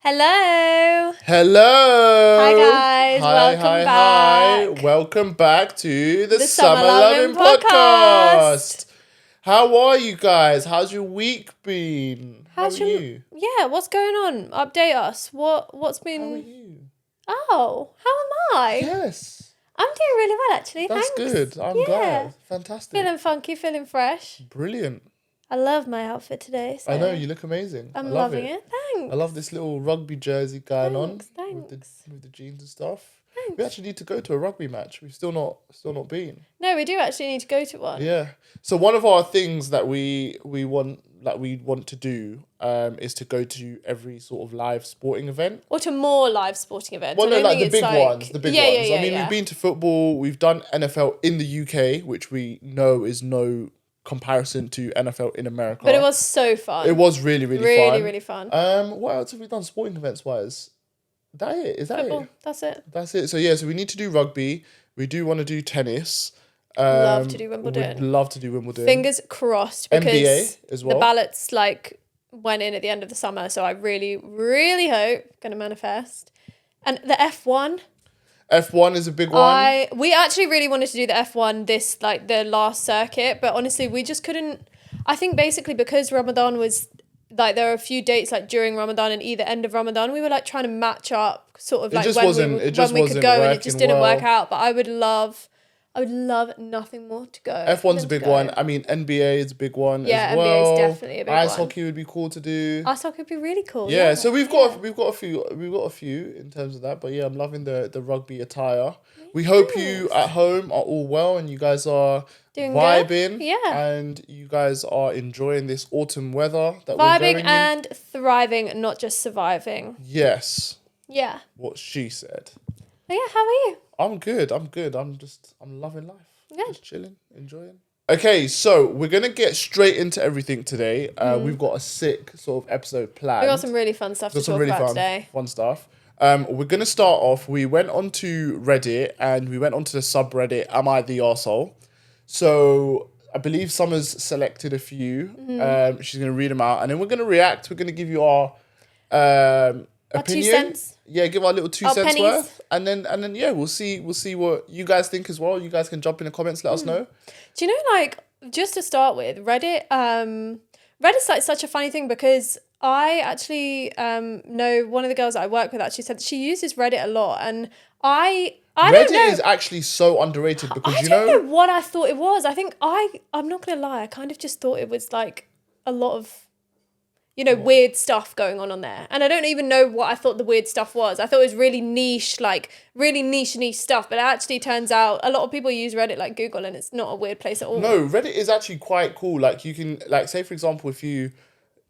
Hello. Hello. Hi guys. Welcome back. Hi. Welcome back to the Summer Summer Loving Loving Podcast. How are you guys? How's your week been? How are you? Yeah, what's going on? Update us. What's How are been you? Oh, how am I? Yes. I'm doing really well actually. That's Thanks. good. I'm Yeah. glad. Fantastic. Feeling funky, feeling fresh. Brilliant. I love my outfit today. So I know you look amazing. I'm I love loving it. it. Thanks. I love this little rugby jersey going on Thanks. with the jeans and stuff. Thanks. We actually need to go to a rugby match. We've still not been. No, we do actually need to go to one. Yeah. So one of our things that we want to do is to go to every sort of live sporting event. Or to more live sporting events. Well, I no, don't like think the it's big ones. The big ones. Yeah. I mean, we've been to football. We've done NFL in the UK, which we know is no comparison to NFL in America. But it was so fun. It was really, really fun. Really fun. What else have we done sporting events wise? That it? Is that Football. it? That's it. That's it. So yeah, so we need to do rugby. We do want to do tennis. Love to do Wimbledon. Would love to do Wimbledon. Fingers crossed because NBA as well. the ballots went in at the end of the summer, so I really, really hope gonna manifest. And the F1. F1 is a big one. We actually really wanted to do the F1 the last circuit, but honestly we just couldn't. I think basically because Ramadan was there were a few dates during Ramadan and either end of Ramadan, we were trying to match up sort of when we could go, and it just didn't work out. But I would love nothing more to go. F1's a big one. I mean, NBA is a big one as well. NBA is definitely a big one. Ice hockey would be cool to do. Ice hockey would be really cool. Yeah, so we've got a few in terms of that. But yeah, I'm loving the rugby attire. We hope you at home are all well and you guys are doing vibing. good. Yeah. And you guys are enjoying this autumn weather that we're going in. Vibing and thriving, not just surviving. Yes. Yeah. What she said. But yeah, how are you? I'm good. I'm loving life. Yeah. Just chilling, enjoying. Okay, so we're going to get straight into everything today. We've got a sick sort of episode planned. We got some really fun stuff to talk about today. Fun stuff. We're going to start off. We went onto Reddit and we went onto the subreddit, Am I the Arsehole? So I believe Summer's selected a few. She's going to read them out and then we're going to react. We're going to give you our opinion. 2 cents. Yeah, give our little 2 cents pennies. worth. And then yeah, we'll see what you guys think as well. You guys can jump in the comments, let us know. Do you know, just to start with, Reddit, Reddit's such a funny thing because I actually know one of the girls that I work with actually said she uses Reddit a lot, and I don't know. Reddit is actually so underrated because I don't know what I thought it was. I think I'm not gonna lie, I kind of just thought it was a lot of weird stuff going on there. And I don't even know what I thought the weird stuff was. I thought it was really niche, really niche stuff. But it actually turns out a lot of people use Reddit like Google and it's not a weird place at all. No, Reddit is actually quite cool. You can, say for example, if you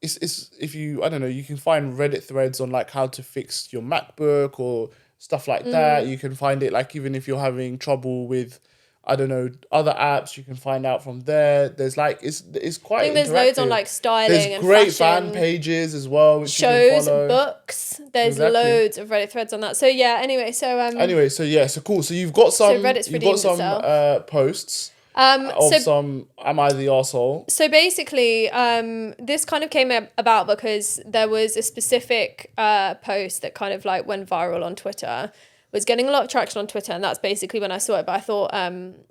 I don't know, you can find Reddit threads on how to fix your MacBook or stuff like that. You can find it even if you're having trouble with, I don't know, other apps, you can find out from there. There's it's quite. I think there's loads on styling there's and great fashion, fan pages as well, which shows, you can follow. books. There's loads of Reddit threads on that. So yeah. Anyway, so cool. So you've got some. Reddit's you've got some posts. Of some Am I the Arsehole? So basically, this kind of came about because there was a specific post that kind of went viral on Twitter. Was getting a lot of traction on Twitter, and that's basically when I saw it. But I thought,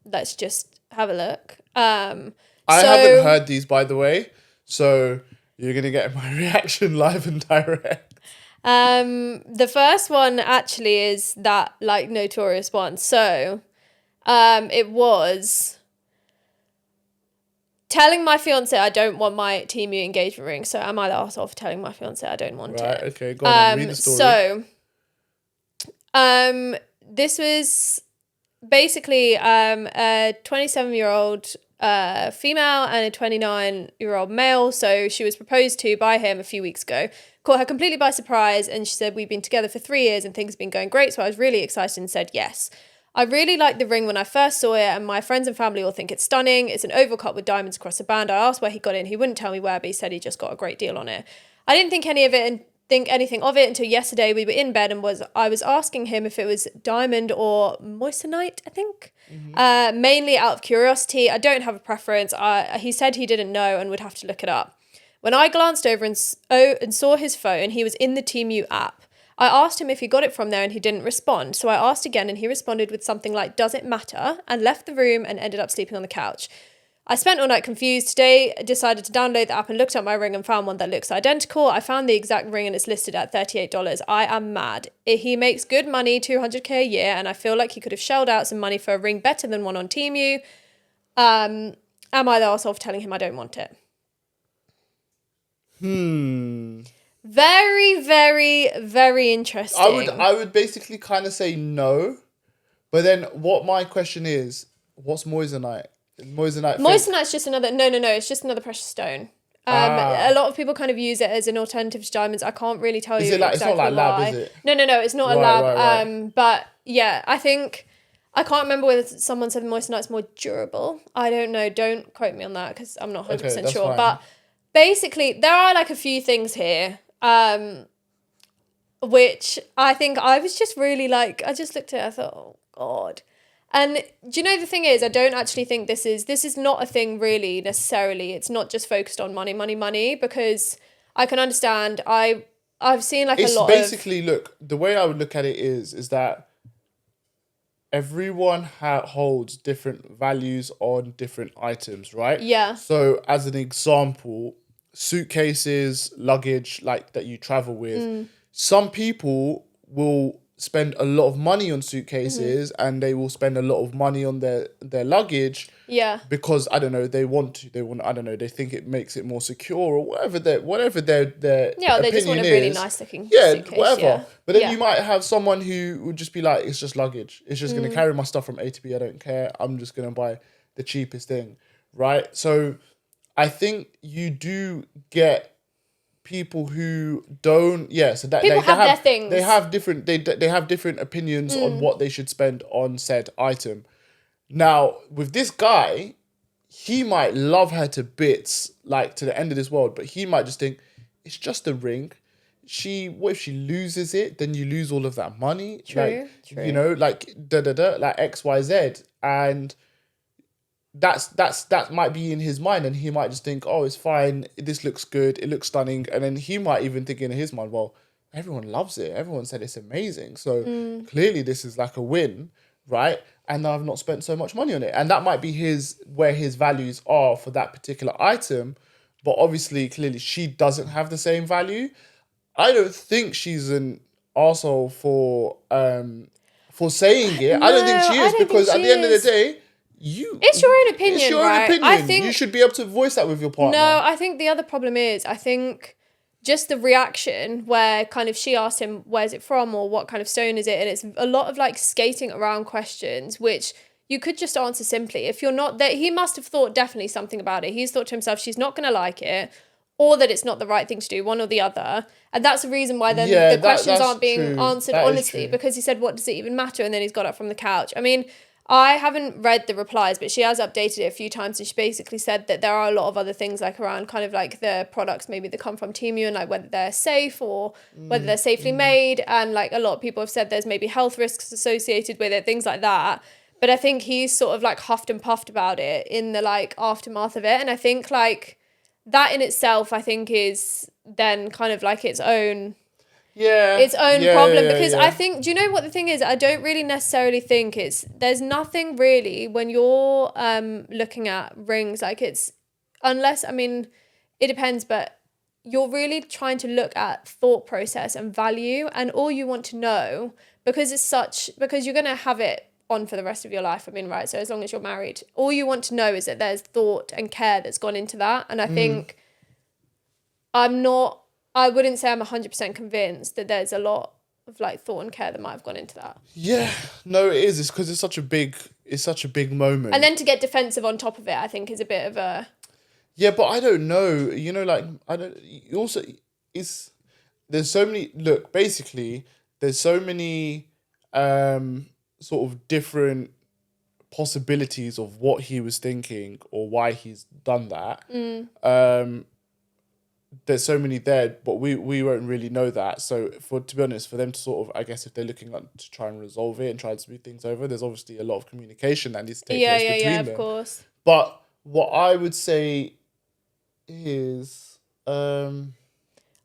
let's just have a look. I haven't heard these, by the way, so you're gonna get my reaction live and direct. The first one actually is that notorious one. So, it was telling my fiance I don't want my TMU engagement ring. So, am I the arsehole for telling my fiance I don't want it? Right. Okay. Go on. Read the story. So. This was basically a 27-year-old female and a 29-year-old male. So she was proposed to by him a few weeks ago. Caught her completely by surprise, and she said, we've been together for 3 years and things have been going great. So I was really excited and said yes. I really liked the ring when I first saw it, and my friends and family all think it's stunning. It's an oval cut with diamonds across the band. I asked where he got it, and he wouldn't tell me where, but he said he just got a great deal on it. I didn't think anything of it until yesterday. We were in bed and I was asking him if it was diamond or moissanite, I think. Mainly out of curiosity. I don't have a preference. He said he didn't know and would have to look it up. When I glanced over and saw his phone, he was in the Temu app. I asked him if he got it from there and he didn't respond. So I asked again and he responded with something like, does it matter? And left the room and ended up sleeping on the couch. I spent all night confused. Today, I decided to download the app and looked at my ring and found one that looks identical. I found the exact ring and it's listed at $38. I am mad. He makes good money, $200K a year, and I feel like he could have shelled out some money for a ring better than one on Temu. Am I the arsehole for telling him I don't want it? Very, very, very interesting. I would basically kind of say no, but then what my question is, what's moissanite? Moissanite's just another... No, it's just another precious stone. A lot of people kind of use it as an alternative to diamonds. I can't really tell you exactly it's not like why. lab, is it? No, it's not a lab. Right. But yeah, I think... I can't remember whether someone said moissanite's more durable. I don't know. Don't quote me on that because I'm not 100% sure. Fine. But basically, there are like a few things here, which I think I was just really like... I just looked at it, I thought, oh, God... And do you know, the thing is, I don't actually think this is not a thing really necessarily. It's not just focused on money, because I can understand. I've seen like a lot basically, look, the way I would look at it is that everyone holds different values on different items, right? Yeah. So as an example, suitcases, luggage, like that you travel with, some people will spend a lot of money on suitcases and they will spend a lot of money on their luggage because I don't know, they I don't know, they think it makes it more secure or whatever their they just want a really nice looking suitcase, whatever. But then you might have someone who would just be like, it's just luggage, it's just going to carry my stuff from A to B, I don't care, I'm just going to buy the cheapest thing, right? So I think you do get people who don't, so that people they have their things. They have different they have different opinions on what they should spend on said item. Now with this guy, he might love her to bits, like to the end of this world, but he might just think it's just a ring. What if she loses it? Then you lose all of that money. True. You know, like like XYZ, and that might be in his mind, and he might just think, oh, it's fine, this looks good, it looks stunning, and then he might even think in his mind, well, everyone loves it, everyone said it's amazing, so clearly this is like a win, right? And I've not spent so much money on it, and that might be where his values are for that particular item, but obviously clearly she doesn't have the same value. I don't think she's an arsehole for saying it. No, I don't think she is, because at the end of the day, it's your own opinion. It's your own opinion. I think you should be able to voice that with your partner. No, I think the other problem is, I think just the reaction where kind of she asked him, where's it from or what kind of stone is it? And it's a lot of like skating around questions, which you could just answer simply. If you're not there, he must have thought definitely something about it. He's thought to himself, she's not going to like it, or that it's not the right thing to do, one or the other. And that's the reason why then the questions aren't being answered honestly, because he said, what does it even matter? And then he's got up from the couch. I mean, I haven't read the replies, but she has updated it a few times, and she basically said that there are a lot of other things like around kind of like the products maybe that come from Temu and like whether they're safe or whether they're safely made, and like a lot of people have said there's maybe health risks associated with it, things like that. But I think he's sort of like huffed and puffed about it in the like aftermath of it, and I think like that in itself I think is then kind of like its own problem, because I think, do you know what the thing is? I don't really necessarily think there's nothing really when you're looking at rings, like it's, unless, I mean, it depends, but you're really trying to look at thought process and value, and all you want to know, because you're going to have it on for the rest of your life, I mean, right, so as long as you're married, all you want to know is that there's thought and care that's gone into that, and I think I wouldn't say I'm 100% convinced that there's a lot of like thought and care that might have gone into that. Yeah, no, it is. It's because it's such a big moment. And then to get defensive on top of it, I think is a bit of a... Yeah, but I don't know. You know, like, I don't... Also, there's so many... Look, basically, there's so many sort of different possibilities of what he was thinking or why he's done that. There's so many there, but we won't really know that. So to be honest, for them to sort of, I guess if they're looking to try and resolve it and try to smooth things over, there's obviously a lot of communication that needs to take place between them. Of course. But what I would say is,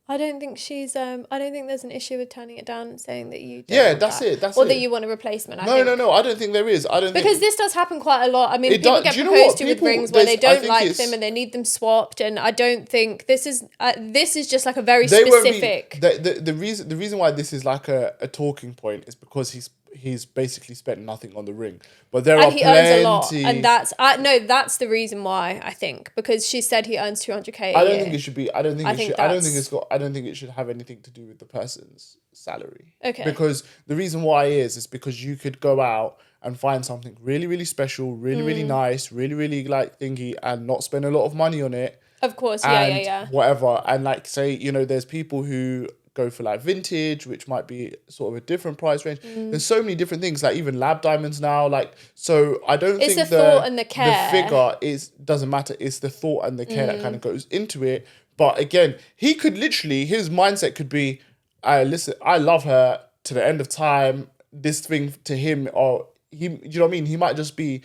I don't think she's. I don't think there's an issue with turning it down and saying that you. Don't Yeah, want that's that. it. That's or it. that you want a replacement. I No, think. no. I don't think there is. I don't Because think this does happen quite a lot. I mean, It people does- get do you know proposed what? to with People- rings where they there's- I don't think like it's- them and they need them swapped. And I don't think this is just like a very they won't specific. be, the reason why this is like a talking point is because he's basically spent nothing on the ring, but there are and he earns a lot, plenty. and that's the reason why I think, because she said he earns 200K. I don't think it should be. I don't think I it think should. I don't think that's- it's got. I don't think it should have anything to do with the person's salary. Okay. Because the reason why is because you could go out and find something really, really special, really, really nice, really, really like thingy, and not spend a lot of money on it. Of course, And yeah. whatever, and like say, there's people who go for like vintage, which might be sort of a different price range. There's so many different things, like even lab diamonds now. Like, so I don't It's think the thought and the care. the figure doesn't matter. It's the thought and the care that kind of goes into it. But again, he could literally, his mindset could be, listen, I love her to the end of time. This thing to him, or he, you know what I mean? He might just be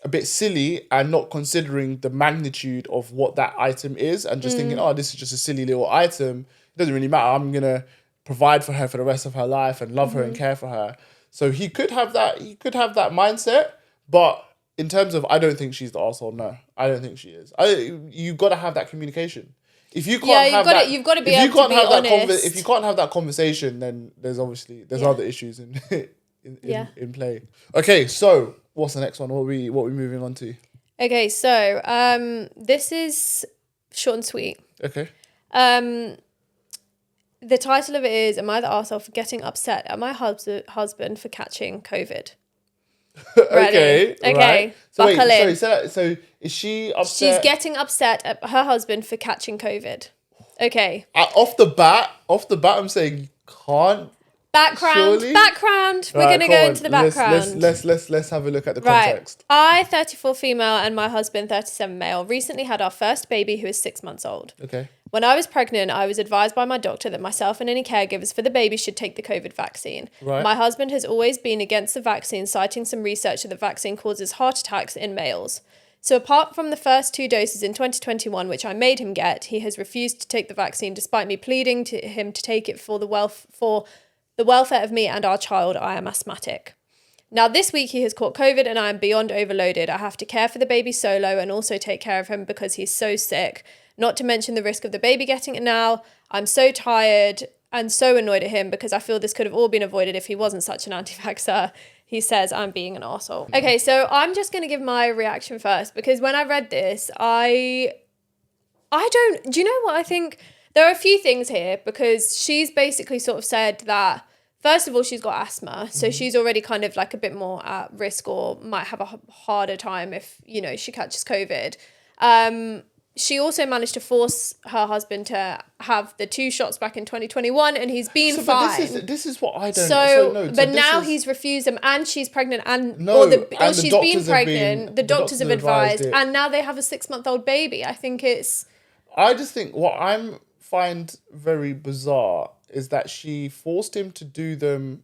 a bit silly and not considering the magnitude of what that item is, and just thinking, oh, this is just a silly little item. It doesn't really matter. I'm going to provide for her for the rest of her life and love her and care for her. So he could have that mindset, but in terms of, I don't think she's the arsehole. No, I don't think she is. You got to have that communication. If you can't you've got to be able to be honest. If you can't have that conversation, then there's other issues in play. Okay, so what's the next one? What are we moving on to? Okay, so this is short and sweet. Okay. The title of it is, "Am I the arsehole for getting upset at my husband for catching COVID?" Ready? Okay. Right. So buckle in. So is she upset? She's getting upset at her husband for catching COVID. Okay. Off the bat, I'm saying you can't. Background. Surely? We're Right, gonna come go on. into the background. Let's have a look at the Right. context. I, 34 female, and my husband, 37 male, recently had our first baby who is 6 months old. Okay. When I was pregnant, I was advised by my doctor that myself and any caregivers for the baby should take the COVID vaccine. Right. My husband has always been against the vaccine, citing some research that the vaccine causes heart attacks in males. So apart from the first 2 doses in 2021, which I made him get, he has refused to take the vaccine despite me pleading to him to take it for the welfare of me and our child. I am asthmatic. Now, this week he has caught COVID and I am beyond overloaded. I have to care for the baby solo and also take care of him because he's so sick. Not to mention the risk of the baby getting it now. I'm so tired and so annoyed at him because I feel this could have all been avoided if he wasn't such an anti-vaxxer. He says I'm being an arsehole. Okay, so I'm just going to give my reaction first, because when I read this, do you know what I think? There are a few things here, because she's basically sort of said that, first of all, she's got asthma. So she's already kind of like a bit more at risk, or might have a harder time if, she catches COVID. She also managed to force her husband to have the 2 shots back in 2021, and he's been fine. But this is what I don't. But now he's refused them, and she's pregnant, she's been pregnant. The doctors have advised, and now they have a 6-month-old baby. I just think what I'm find very bizarre is that she forced him to do them.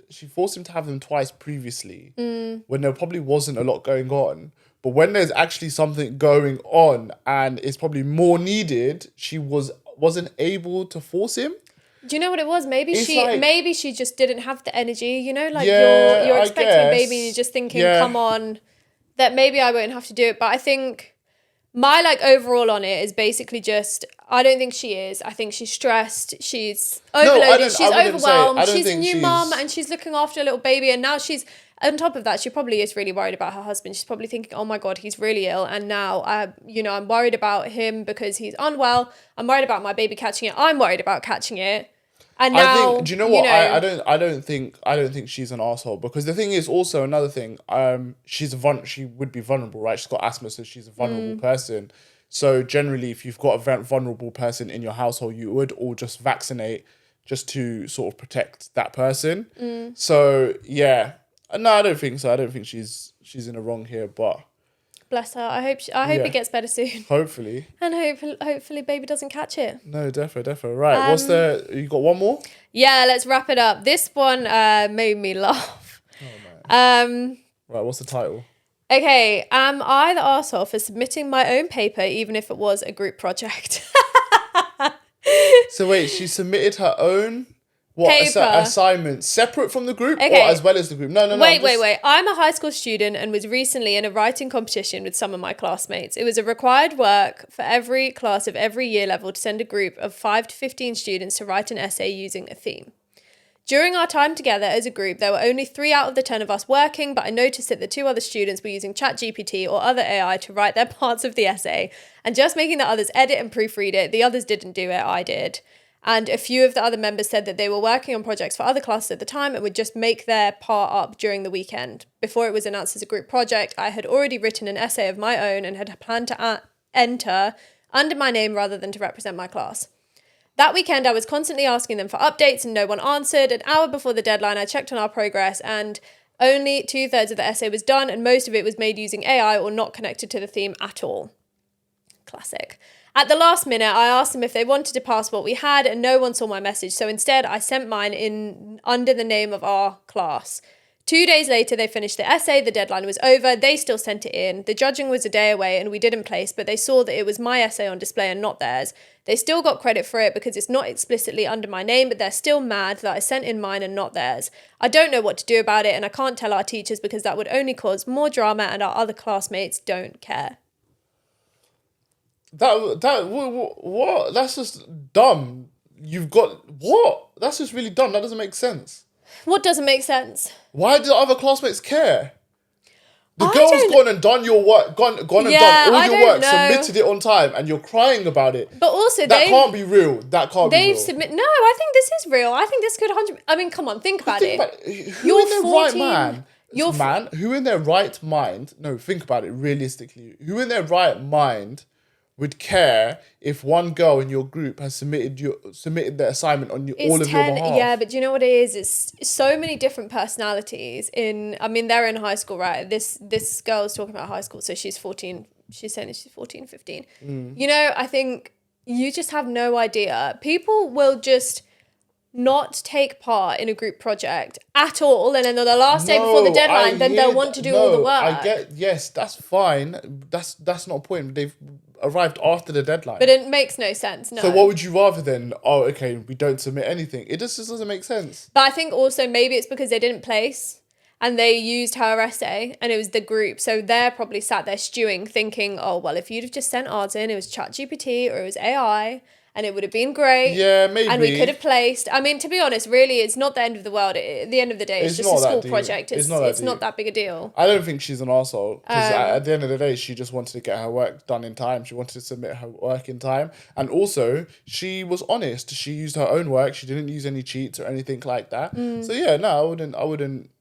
She forced him to have them twice previously, when there probably wasn't a lot going on. But when there's actually something going on and it's probably more needed, she wasn't able to force him. Do you know what it was? Maybe she just didn't have the energy. You're I expecting a baby and you're just thinking, come on, that maybe I won't have to do it. But I think my overall on it is basically just, I don't think she is. I think she's stressed. She's overloaded. She's overwhelmed. She's a new mum and she's looking after a little baby, and now she's, on top of that, she probably is really worried about her husband. She's probably thinking, oh my God, he's really ill. And now, I'm worried about him because he's unwell. I'm worried about my baby catching it. I'm worried about catching it. And now, I think, do you know what? I don't think she's an arsehole, because the thing is also another thing. She would be vulnerable, right? She's got asthma, so she's a vulnerable person. So generally, if you've got a vulnerable person in your household, you would all just vaccinate just to sort of protect that person. So yeah. No, I don't think so. I don't think she's in the wrong here, but bless her. I hope it gets better soon. Hopefully. And hopefully baby doesn't catch it. No, defo. Right, you got one more? Yeah, let's wrap it up. This one made me laugh. Oh man. Right, what's the title? Okay, am I the arsehole for submitting my own paper even if it was a group project? So wait, she submitted her own Paper. assignment separate from the group Okay. or as well as the group? No. Wait. I'm a high school student and was recently in a writing competition with some of my classmates. It was a required work for every class of every year level to send a group of 5 to 15 students to write an essay using a theme. During our time together as a group, there were only 3 out of the 10 of us working, but I noticed that the 2 other students were using ChatGPT or other AI to write their parts of the essay and just making the others edit and proofread it. The others didn't do it, I did. And a few of the other members said that they were working on projects for other classes at the time and would just make their part up during the weekend. Before it was announced as a group project, I had already written an essay of my own and had planned to enter under my name rather than to represent my class. That weekend, I was constantly asking them for updates and no one answered. An hour before the deadline, I checked on our progress and only 2/3 of the essay was done and most of it was made using AI or not connected to the theme at all. Classic. At the last minute, I asked them if they wanted to pass what we had and no one saw my message. So instead, I sent mine in under the name of our class. 2 days later, they finished the essay. The deadline was over. They still sent it in. The judging was a day away and we didn't place, but they saw that it was my essay on display and not theirs. They still got credit for it because it's not explicitly under my name, but they're still mad that I sent in mine and not theirs. I don't know what to do about it and I can't tell our teachers because that would only cause more drama and our other classmates don't care. What? That's just dumb. You've got what? That's just really dumb. That doesn't make sense. What doesn't make sense? Why do other classmates care? The I girl's don't- gone and done your work, gone and Yeah, done all I your don't work, know. submitted it on time, and you're crying about it. But also, That can't be real. That can't be they've real. submitted. No, I think this is real. I think this could 100. I mean, come on, think about Think it. about it. Who You're in their 14, right man? Who in their right mind? No, think about it realistically. Who in their right mind would care if one girl in your group has submitted their assignment on all of your behalf? Yeah, but do you know what it is? It's so many different personalities I mean, they're in high school, right? This girl's talking about high school, so she's 14. She's saying she's 14, 15. You know, I think you just have no idea. People will just not take part in a group project at all, and then on the last day before the deadline, then they'll want to do all the work. Yes, that's fine. That's not a point. They've arrived after the deadline. But it makes no sense, no. So what would you rather then? Oh, okay, we don't submit anything. It just doesn't make sense. But I think also maybe it's because they didn't place and they used her essay and it was the group. So they're probably sat there stewing thinking, oh, well, if you'd have just sent ours in, it was ChatGPT or it was AI and it would have been great. Yeah, maybe. And we could have placed. I mean, to be honest, really, it's not the end of the world. At the end of the day, it's just a school project. It's not that big a deal. I don't think she's an arsehole. Because at the end of the day, she just wanted to get her work done in time. She wanted to submit her work in time. And also, she was honest. She used her own work. She didn't use any cheats or anything like that. So yeah, no, I wouldn't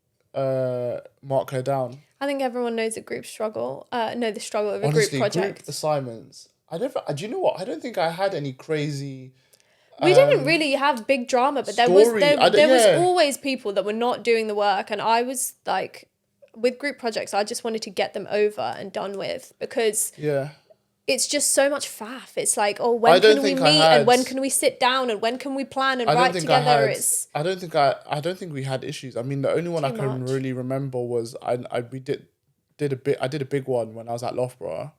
mark her down. I think everyone knows the group struggle. The struggle of a Honestly, group project. group assignments. Do you know what? I don't think I had any crazy. We didn't really have big drama, but there was yeah. always people that were not doing the work, and I was like, with group projects, I just wanted to get them over and done with because it's just so much faff. It's like, oh, when can we meet and when can we sit down and when can we plan and write together? I don't think we had issues. I mean, the only one I can really remember was I did a big one when I was at Loughborough.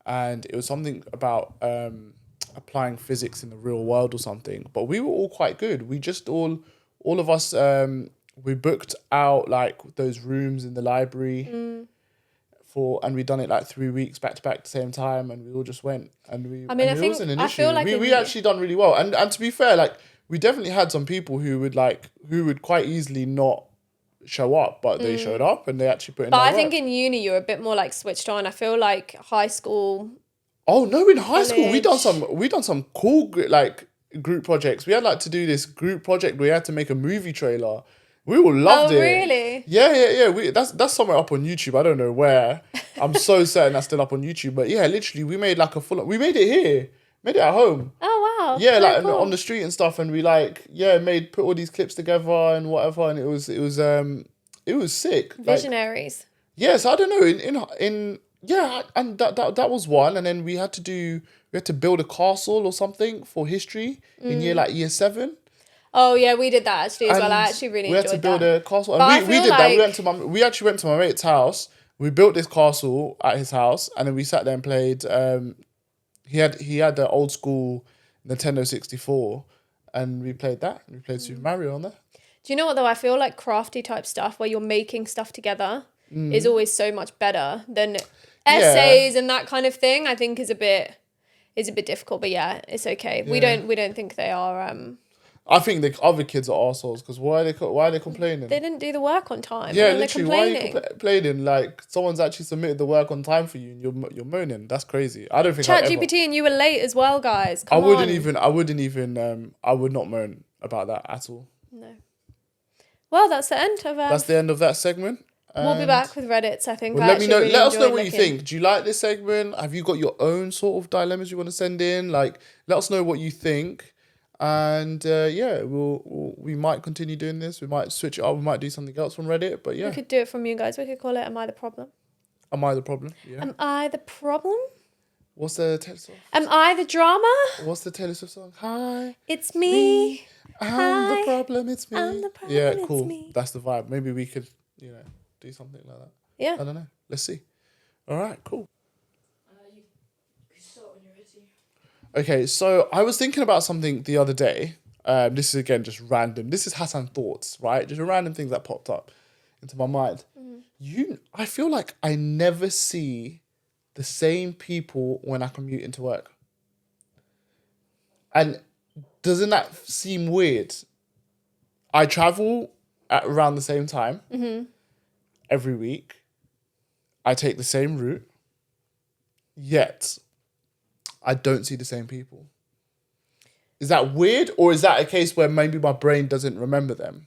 And it was something about applying physics in the real world or something. But we were all quite good. We just all of us, we booked out like those rooms in the library and we done it like 3 weeks back to back at the same time. And we all just went it wasn't an issue. We actually done really well. And to be fair, like we definitely had some people who would quite easily not show up, but they showed up and they actually put in their work. But I think in uni you're a bit more like switched on. I feel like high school. Oh no! In high school, we done some cool group projects. We had like to do this group project where we had to make a movie trailer. We all loved it. Oh really? Yeah. That's somewhere up on YouTube. I don't know where. I'm so certain that's still up on YouTube. But yeah, literally, we made like we made it here. Made it at home. Oh wow. Yeah, so like cool. on the street and stuff, and we put all these clips together and whatever, and it was sick. Visionaries. Yes, I don't know. And that was one, and then we had to build a castle or something for history in year 7. Oh yeah, we did that actually as And well. I actually really we enjoyed had to build that. a castle, But I and we feel did that. like- We actually went to my mate's house. We built this castle at his house, and then we sat there and played. He had the old school Nintendo 64, and we played that. We played Super Mario on there. Do you know what though? I feel like crafty type stuff where you're making stuff together is always so much better than essays and that kind of thing. I think is a bit difficult, but yeah, it's okay. Yeah. We don't think they are. I think the other kids are arseholes because why are they complaining? They didn't do the work on time. Yeah, and literally. Why are you complaining? Like someone's actually submitted the work on time for you, and you're moaning. That's crazy. I don't think Chat GPT and you were late as well, guys. Come I wouldn't on. even. I would not moan about that at all. No. Well, that's the end of. That's the end of that segment. We'll be back with Reddits. I think. Well, let me know. Let us know what you think. Do you like this segment? Have you got your own sort of dilemmas you want to send in? Like, let us know what you think. And yeah, we might continue doing this. We might switch it up. We might do something else from Reddit. But yeah, we could do it from you guys. We could call it "Am I the Problem?" Am I the problem? Yeah. Am I the problem? What's the Taylor Swift? Am I the drama? What's the Taylor Swift song? Hi, it's me. I'm the problem. It's me. I'm the problem. Yeah, it's cool. me. That's the vibe. Maybe we could, do something like that. Yeah. I don't know. Let's see. All right, cool. You start when you're ready. Okay, so I was thinking about something the other day. This is again just random. This is Hassan thoughts, right? Just random things that popped up into my mind. I feel like I never see the same people when I commute into work. And doesn't that seem weird? I travel at around the same time every week. I take the same route. Yet, I don't see the same people. Is that weird? Or is that a case where maybe my brain doesn't remember them?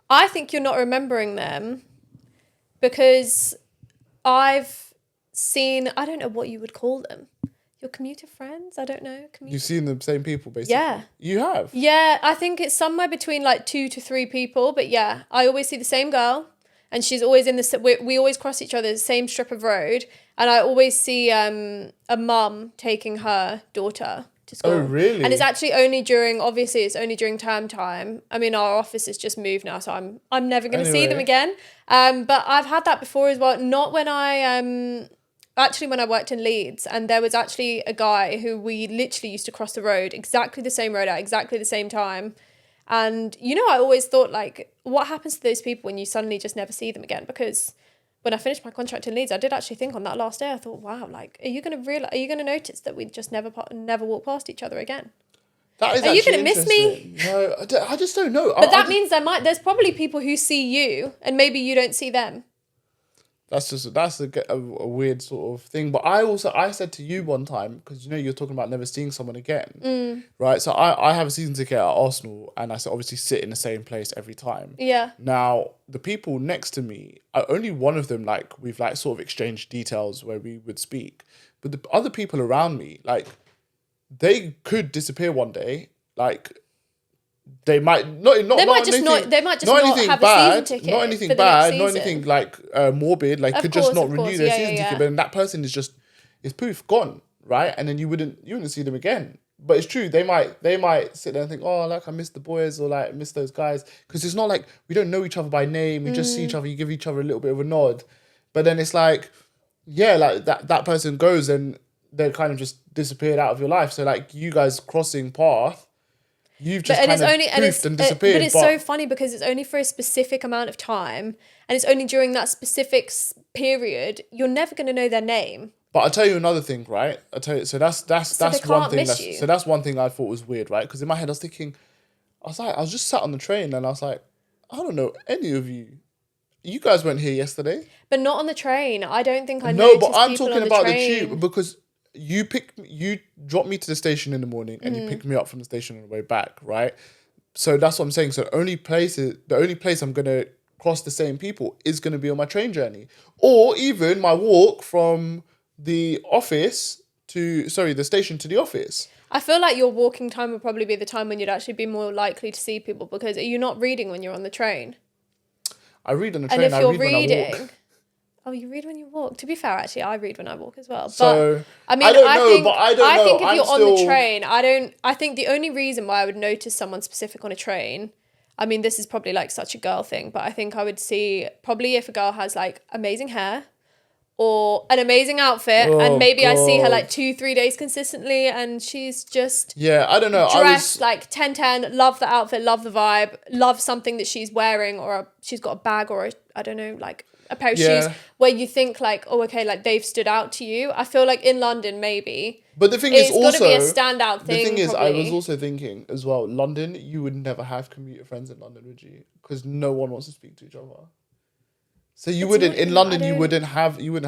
I think you're not remembering them because I've seen, I don't know what you would call them. Your commuter friends? I don't know. You've seen the same people, basically? Yeah. You have? Yeah, I think it's somewhere between like 2 to 3 people. But yeah, I always see the same girl. And she's always in the... We always cross each other the same strip of road. And I always see a mum taking her daughter to school. Oh, really? And it's actually only during... Obviously, it's only during term time. I mean, our office has just moved now, so I'm never going to see them again. But I've had that before as well. Not when I... Actually, when I worked in Leeds, and there was actually a guy who we literally used to cross the road, exactly the same road at exactly the same time. And, I always thought, like, what happens to those people when you suddenly just never see them again? Because when I finished my contract in Leeds, I did actually think on that last day, I thought, wow, like, are you going to notice that we just never walk past each other again? That is Are you going to miss me? No, I just don't know. But that means there's probably people who see you and maybe you don't see them. That's a weird sort of thing. But I said to you one time, because you're talking about never seeing someone again, right? So I have a season ticket at Arsenal, and I obviously sit in the same place every time. Yeah. Now the people next to me, only one of them we've sort of exchanged details where we would speak, but the other people around me, like, they could disappear one day, like. They might not anything have bad, a season ticket. Not anything for the bad, next not season. anything morbid. Like, could just not renew their season ticket, but then that person is poof, gone, right? And then you wouldn't see them again. But it's true, they might sit there and think, oh, like, I miss the boys, or like, I miss those guys, because it's not like we don't know each other by name. We just see each other. You give each other a little bit of a nod, but then it's like, yeah, like that person goes and they're kind of just disappeared out of your life. So like, you guys crossing path. You've just and disappeared. But it's so funny because it's only for a specific amount of time, and it's only during that specific period. You're never going to know their name. But I'll tell you another thing, right? So that's one thing. So that's one thing I thought was weird, right? Because in my head I was thinking, I was just sat on the train and I was like, I don't know any of you. You guys weren't here yesterday. But not on the train. I don't think I know. No, but I'm talking about the train. tube, because you dropped me to the station in the morning and you picked me up from the station on the way back, right? So that's what I'm saying. So the only place I'm going to cross the same people is going to be on my train journey, or even my walk from the station to the office. I feel like your walking time would probably be the time when you'd actually be more likely to see people, because are you not reading when you're on the train? I read on the train. And if you're reading, when I walk. Oh, you read when you walk. To be fair, actually, I read when I walk as well. But, so I mean, I think if you're on the train, I think the only reason why I would notice someone specific on a train, I mean, this is probably like such a girl thing, but I think I would see probably if a girl has like amazing hair, or an amazing outfit, Oh, and maybe I see her God. like 2-3 days consistently, and she's just Yeah, I don't know. dressed like 10-10, love the outfit, love the vibe, love something that she's wearing, or she's got a bag, or I don't know, like a pair of shoes, Yeah. where you think like, oh, okay, like they've stood out to you. I feel like in London, maybe. But the thing It's is got to also be a standout thing. the thing is, I was probably. also thinking as well. London, you would never have commuter friends in London, would you? Because no one wants to speak to each other. So you It's wouldn't not in even- London. I You don't- wouldn't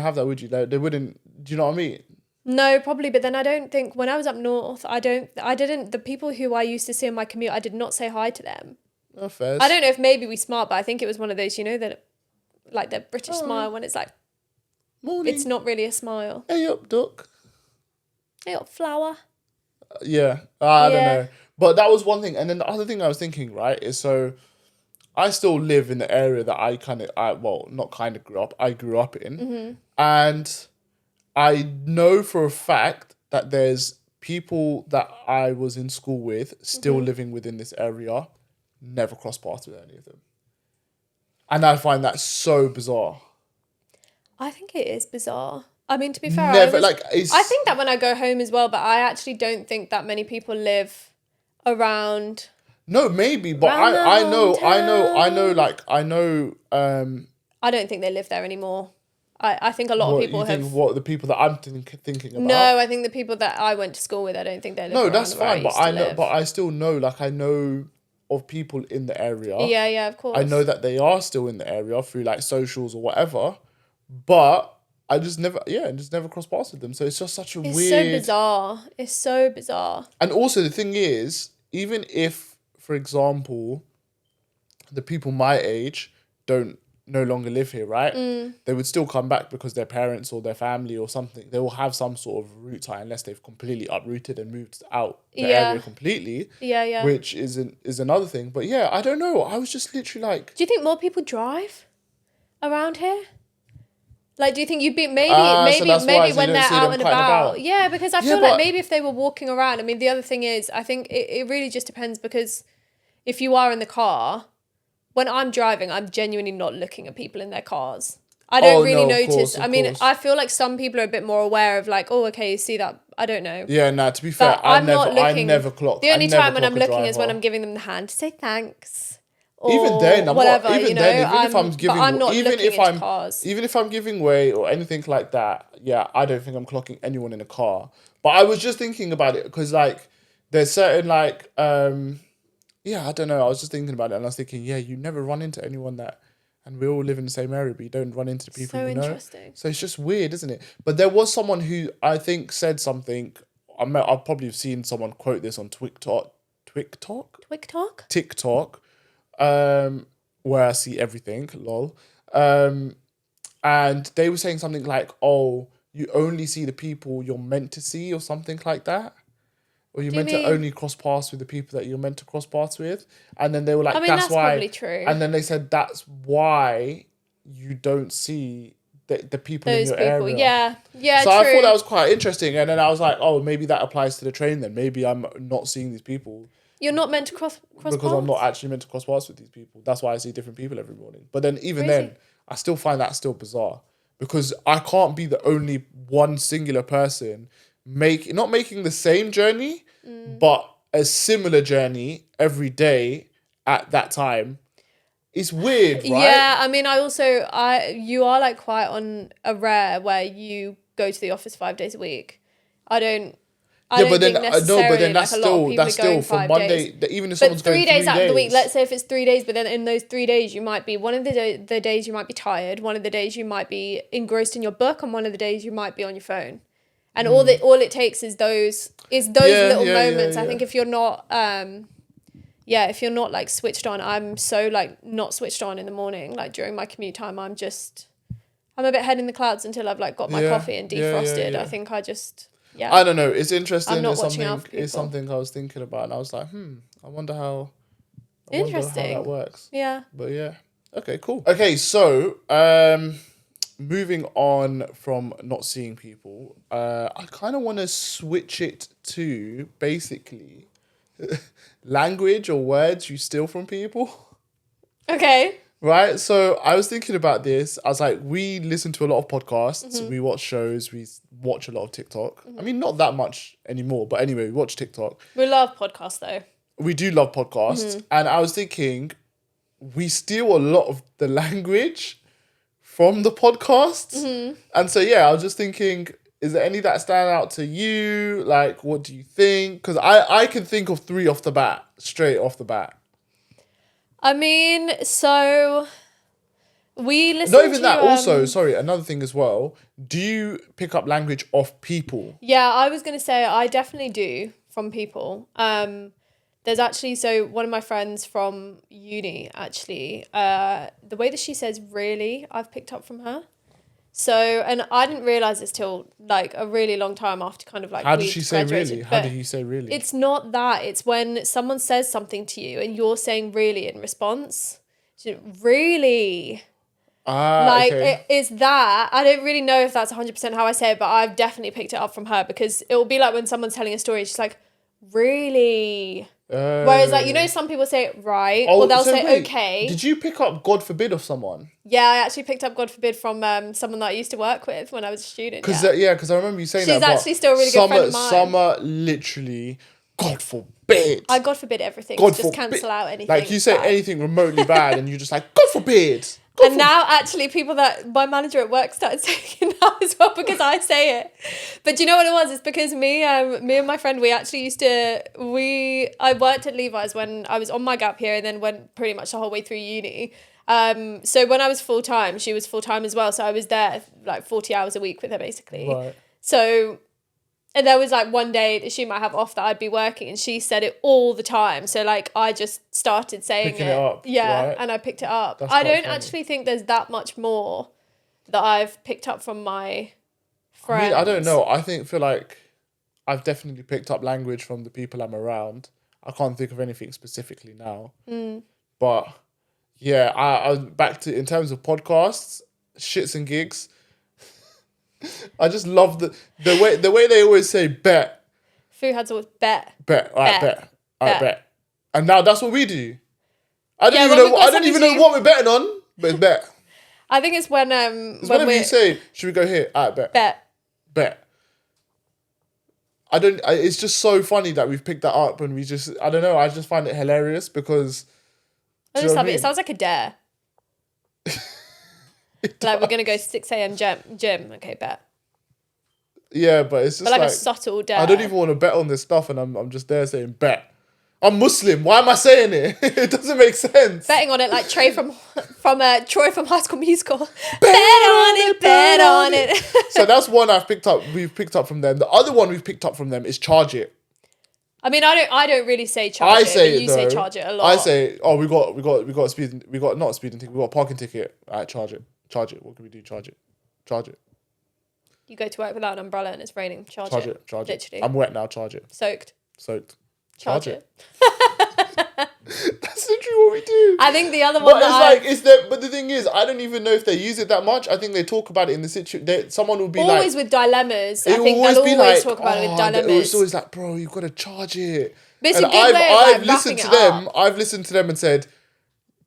have that, would you? Like, they wouldn't. Do you know what I mean? No, probably, but then I don't think when I was up north, I didn't, the people who I used to see on my commute, I did not say hi to them. No fair. I don't know if maybe we smart, but I think it was one of those, you know, that like the British smile when it's like, Morning. it's not really a smile. Hey up, duck. Hey, got flower. Yeah, I don't Yeah. know. But that was one thing, and then the other thing I was thinking, right, is so I still live in the area that not kind of grew up. I grew up in, Mm-hmm. and I know for a fact that there's people that I was in school with still Mm-hmm. living within this area, never crossed paths with any of them, and I find that so bizarre. I think it is bizarre. I mean, to be fair, It's, I think that when I go home as well, but I actually don't think that many people live around. no, maybe, but Round the I know, I don't think they live there anymore. I think a lot of what people you think, have. what the people that I'm thinking about. No, I think the people that I went to school with, I don't think they live No, around that's where fine, but used to I know, live. but I still know, like I know of people in the area. Yeah, yeah, of course. I know that they are still in the area through like socials or whatever, but I just never cross paths with them. So it's just such a It's weird. so bizarre. It's so bizarre. And also the thing is, even if, for example, the people my age don't no longer live here, right? They would still come back because their parents or their family or something, they will have some sort of root tie unless they've completely uprooted and moved out the Yeah. area completely, Yeah, yeah. which is another thing. But yeah, I don't know. I was just literally like, Do you think more people drive around here? Like, do you think you'd be so maybe that's why, so maybe you when don't they're see out them and cutting about? about. Yeah, because I Yeah, feel like but- maybe if they were walking around, I mean, the other thing is, I think it really just depends because if you are in the car, when I'm driving, I'm genuinely not looking at people in their cars. I don't Oh, really no, of notice. course, of I mean, course. I feel like some people are a bit more aware of like, oh, okay, see that. I don't know. yeah, nah, to be fair, But I'm not I looking. never clock. The only I never time when I'm clock a looking is when driver. I'm giving them the hand to say thanks. Or Even then, I'm whatever, not. Even you know, then, even if I'm giving, but I'm not even looking if into I'm, cars. even if I'm giving way or anything like that, yeah, I don't think I'm clocking anyone in a car. But I was just thinking about it because, like, there's certain like, yeah, I don't know. I was just thinking about it, and I was thinking, yeah, you never run into anyone that, and we all live in the same area, but you don't run into the people So you know. interesting. So it's just weird, isn't it? But there was someone who I think said something. I've probably seen someone quote this on TikTok, TikTok? where I see everything, lol. And they were saying something like, oh, you only see the people you're meant to see or something like that. Or you're Do you meant to mean- only cross paths with the people that you're meant to cross paths with. And then they were like, I mean, that's that's why. probably true. And then they said, that's why you don't see the people Those in your people. area. Yeah. Yeah, So true. I thought that was quite interesting. And then I was like, oh, maybe that applies to the train then. Maybe I'm not seeing these people You're not meant to cross because paths? I'm not actually meant to cross paths with these people. That's why I see different people every morning. But then even Crazy. then, I still find that still bizarre because I can't be the only one singular person not making the same journey, but a similar journey every day at that time. It's weird, right? Yeah, I mean, you are like quite on a rare where you go to the office 5 days a week. I don't But then think necessarily but then that's like a lot of still people that's are going still from 5 Monday. days. Even if But someone's going 3 days out of the week, days. let's say if it's 3 days, but then in those 3 days you might be one of the days you might be tired, one of the days you might be engrossed in your book, and one of the days you might be on your phone. And all it takes is those little moments. I think if you're not if you're not like switched on, I'm so like not switched on in the morning, like during my commute time, I'm a bit head in the clouds until I've like got my Yeah, coffee and yeah, yeah, defrosted. yeah. I think I I don't know. It's interesting. I'm not It's watching something. out for people. It's something I was thinking about, and I was like, I wonder how. I wonder Interesting. how that works. yeah. But yeah. Okay. Cool. Okay. So, moving on from not seeing people, I kind of want to switch it to basically language or words you steal from people. Okay. Right? So I was thinking about this. I was like, we listen to a lot of podcasts, we watch shows, we watch a lot of TikTok. I mean, not that much anymore, but anyway, we watch TikTok. We love podcasts though. We do love podcasts. And I was thinking, we steal a lot of the language from the podcasts. And so, yeah, I was just thinking, is there any that stand out to you? Like, what do you think? Because I can think of 3 off the bat, straight off the bat. I mean, so we listen Not even to, that. Also, sorry, another thing as well. Do you pick up language off people? Yeah, I was going to say I definitely do from people. There's actually, so one of my friends from uni, actually, the way that she says really, I've picked up from her. So, and I didn't realise this till like a really long time after kind of like How did we'd she say graduated, really? How but did you say really? It's not that. It's when someone says something to you and you're saying really in response. So, really? Like, okay. it's that. I don't really know if that's 100% how I say it, but I've definitely picked it up from her because it will be like when someone's telling a story, she's like, really? Whereas, like, you know, some people say it right, or they'll say wait, okay. Did you pick up God forbid off someone? Yeah, I actually picked up God forbid from someone that I used to work with when I was a student. Because Yeah. because I remember you saying She's that. but actually still a really good friend of mine. Summer literally, God forbid. I God forbid everything. God Just cancel out anything. Like you say bad. anything remotely bad, and you're just like, God forbid. God And now, actually, people that my manager at work started saying now as well because I say it. But do you know what it was? It's because me and my friend, we actually used to. I worked at Levi's when I was on my gap year, and then went pretty much the whole way through uni. So when I was full time, she was full time as well. So I was there like 40 hours a week with her basically. Right. So. And there was like one day that she might have off that I'd be working, and she said it all the time. So like I just started saying Picking it up, yeah, right? and I picked it up. That's I quite don't funny. actually think there's that much more that I've picked up from my friends. I mean, I don't know. Feel like I've definitely picked up language from the people I'm around. I can't think of anything specifically now. But yeah, I back to in terms of podcasts, shits and gigs. I just love the way they always say bet. Fuhad's always bet. Bet. All right, Bet. bet. All right, Bet. bet. And now that's what we do. I don't Yeah, even when know. we've got I don't even something know to- what we're betting on, but it's bet. I think it's when It's when whenever we you say, should we go here? All right, bet. bet. Bet. It's just so funny that we've picked that up and I don't know, I just find it hilarious because. I do you just know love what I it. It mean? sounds like a dare. Like we're gonna go 6 a.m. gym. Okay, bet. Yeah, but it's just But like a like subtle dare. I don't even want to bet on this stuff, and I'm just there saying bet. I'm Muslim. Why am I saying it? It doesn't make sense. betting on it like Troy from Troy from High School Musical. Bet on it. So that's one we've picked up from them. The other one we've picked up from them is charge it. I mean, I don't really say charge it, but you say charge it a lot. I say, oh, we got not a speeding ticket, we got a parking ticket. All right, charge it. What can we do? Charge it. You go to work without an umbrella and it's raining. Charge it. Literally. I'm wet now. Charge it. Soaked. Charge it. That's literally what we do. I think the other But one that but the thing is, I don't even know if they use it that much. I think they talk about it in the situation. Someone will be always like, with dilemmas. I it will think they'll be always talk about it with It's dilemmas. always like, bro, you've got to charge it. But it's And a good way of, like, listened to wrapping it them. up. I've listened to them and said,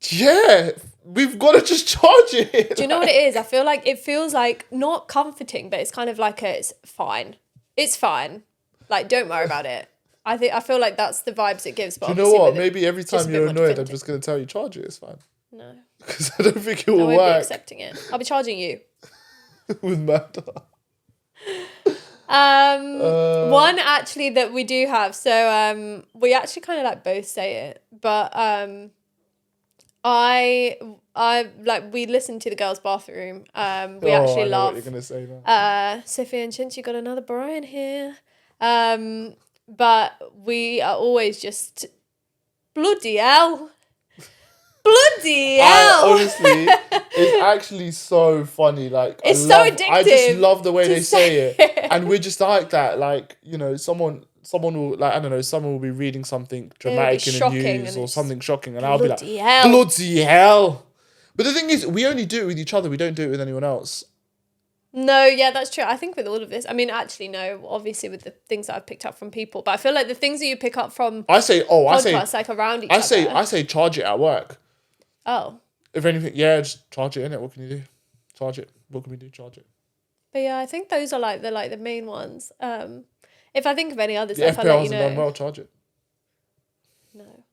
yeah, we've got to just charge it. Do you know what it is? I feel like it feels like not comforting, but it's kind of like it's fine. It's fine. Like, don't worry about it. I feel like that's the vibes it gives. But Do you know obviously what? with it, Maybe every just a time bit you're much annoyed, I'm printing. just going to tell you, charge it. It's fine. No, Because I don't think it I will won't be work accepting it. I'll be charging you. with murder. One actually that we do have. So we actually kind of like both say it, but I like we listen to the girls' bathroom. We I actually know what love you're going to say now. Sophie and Chinch. You got another Brian here. But we are always just bloody hell. Bloody hell. Honestly, it's actually so funny. Like It's so I just addictive love the way to they say it, it. and we're just like that. Like, you know, someone will, like, I don't know, someone will be reading something dramatic in the shocking news and or it's something shocking, and I'll be like, bloody hell. bloody hell. But the thing is, we only do it with each other. We don't do it with anyone else. No, yeah, that's true. I think with all of this, I mean, actually, no, obviously with the things that I've picked up from people, but I feel like the things that you pick up from I say podcasts, like around each other. I say charge it at work. Oh. If anything, yeah, just charge it in it. What can you do? Charge it. What can we do? Charge it. But yeah, I think those are like the main ones. If I think of any other The stuff, I'll let FPL you hasn't done know. well. Charge it. No.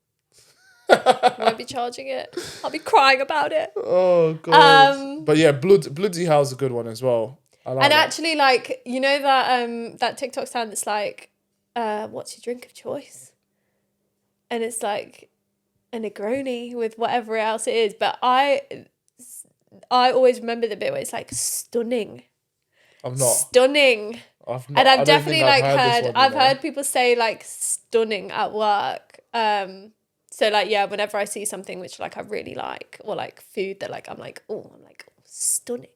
Won't be charging it. I'll be crying about it. Oh god. Um, But yeah, Bloodsy How's a good one as well. I like And that. actually, like, you know that TikTok stand that's like, what's your drink of choice? And it's like a Negroni with whatever else it is. But I always remember the bit where it's like stunning. I'm not. Stunning. I've not. And I I've don't definitely think like this heard one, I've you know. heard people say like stunning at work. So like yeah, whenever I see something which like I really like, or like food that like I'm like stunning.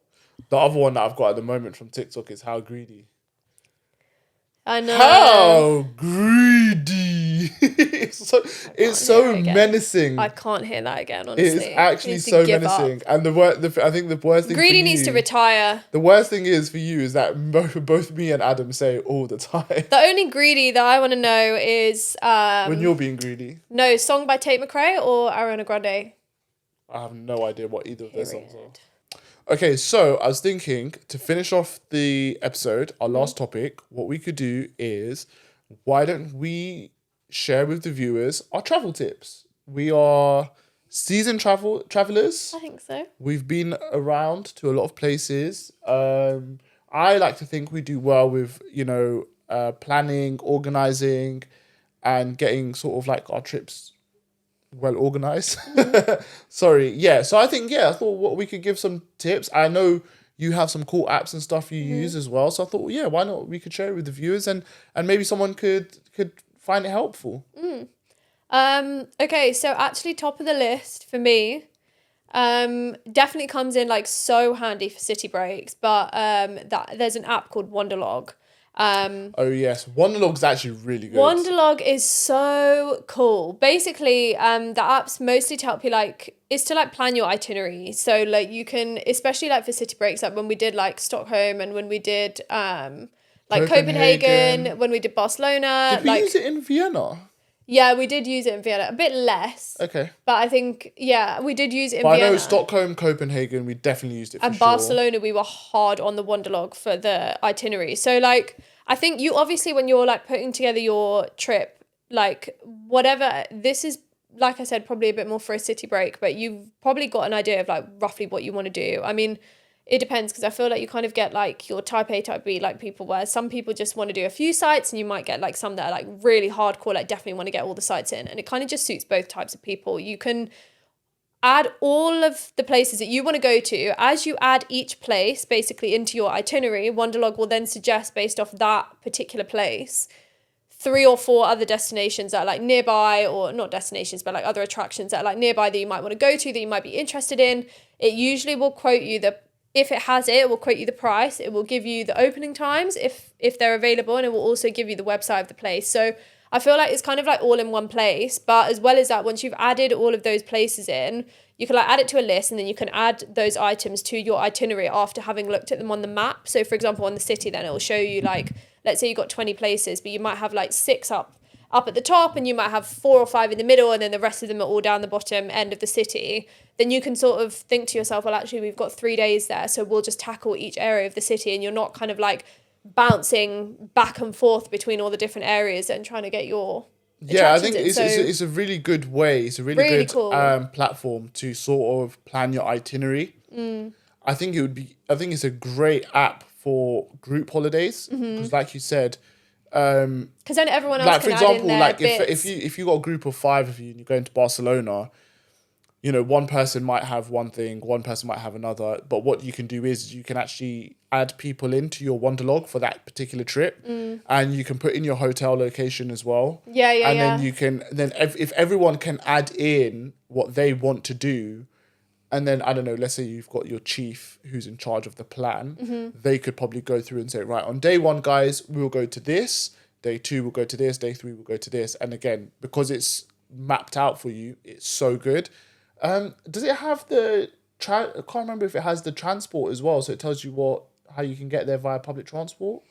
The other one that I've got at the moment from TikTok is How Greedy. I know. How greedy! it's hear so it again. menacing. I can't hear that again, honestly. It is actually Needs to so give up. menacing. And I think the worst thing Greedy for needs you, to retire. The worst thing is for you is that both me and Adam say it all the time The only greedy that I want to know is when you're being greedy. no song by Tate McRae or Ariana Grande. I have no idea what either of their songs are. Period. Okay, so I was thinking to finish off the episode, our Mm-hmm. last topic, what we could do is why don't we share with the viewers our travel tips? We are seasoned travelers. I think so. We've been around to a lot of places. I like to think we do well with, planning, organizing, and getting sort of like our trips well organized. Sorry. Yeah. So I think, I thought what we could give some tips. I know you have some cool apps and stuff you use as well. So I thought, why not? We could share it with the viewers and maybe someone could find it helpful. Okay, so actually top of the list for me, definitely comes in like so handy for city breaks, but that there's an app called Wonderlog. Oh yes, Wonderlog's actually really good. Wonderlog is so cool. Basically, the app's mostly to help you is to plan your itinerary. So like you can, especially like for city breaks, like when we did like Stockholm and when we did Copenhagen, when we did Barcelona. Did we use it in Vienna? Yeah, we did use it in Vienna. A bit less. Okay. But I think, we did use it in But Vienna. I know Stockholm, Copenhagen, we definitely used it for And sure. Barcelona, we were hard on the Wonderlog for the itinerary. So, I think you obviously, when you're, putting together your trip, whatever, this is, like I said, probably a bit more for a city break, but you've probably got an idea of, roughly what you want to do. I mean, it depends, because I feel like you kind of get, your type A, type B, people, where some people just want to do a few sites, and you might get, some that are, really hardcore, definitely want to get all the sites in. And it kind of just suits both types of people. You can add all of the places that you want to go to. As you add each place basically into your itinerary, Wonderlog will then suggest, based off that particular place, 3 or 4 other destinations that are nearby, or not destinations, but other attractions that are nearby that you might want to go to, that you might be interested in. It usually will quote you if it has it will quote you the price. It will give you the opening times if they're available, and it will also give you the website of the place. So I feel like it's kind of all in one place. But as well as that, once you've added all of those places in, you can add it to a list, and then you can add those items to your itinerary after having looked at them on the map. So for example, on the city, then it will show you let's say you got 20 places, but you might have 6 up at the top, and you might have 4 or 5 in the middle, and then the rest of them are all down the bottom end of the city. Then you can sort of think to yourself, well, actually, we've got 3 days there, so we'll just tackle each area of the city, and you're not kind of bouncing back and forth between all the different areas and trying to get your I think attractions in. it's a really good way. It's a really good cool. platform to sort of plan your itinerary. I think it's a great app for group holidays, because like you said, because then everyone else for can example, add in their bits. if you got a group of 5 of you and you're going to Barcelona, one person might have one thing, one person might have another. But what you can do is you can actually add people into your Wonderlog for that particular trip, and you can put in your hotel location as well. And then you can if everyone can add in what they want to do, and then I don't know, let's say you've got your chief who's in charge of the plan, they could probably go through and say, right, on day 1, guys, we'll go to this. Day 2, we'll go to this. Day 3, we'll go to this. And again, because it's mapped out for you, it's so good. Does it have I can't remember if it has the transport as well, so it tells you how you can get there via public transport?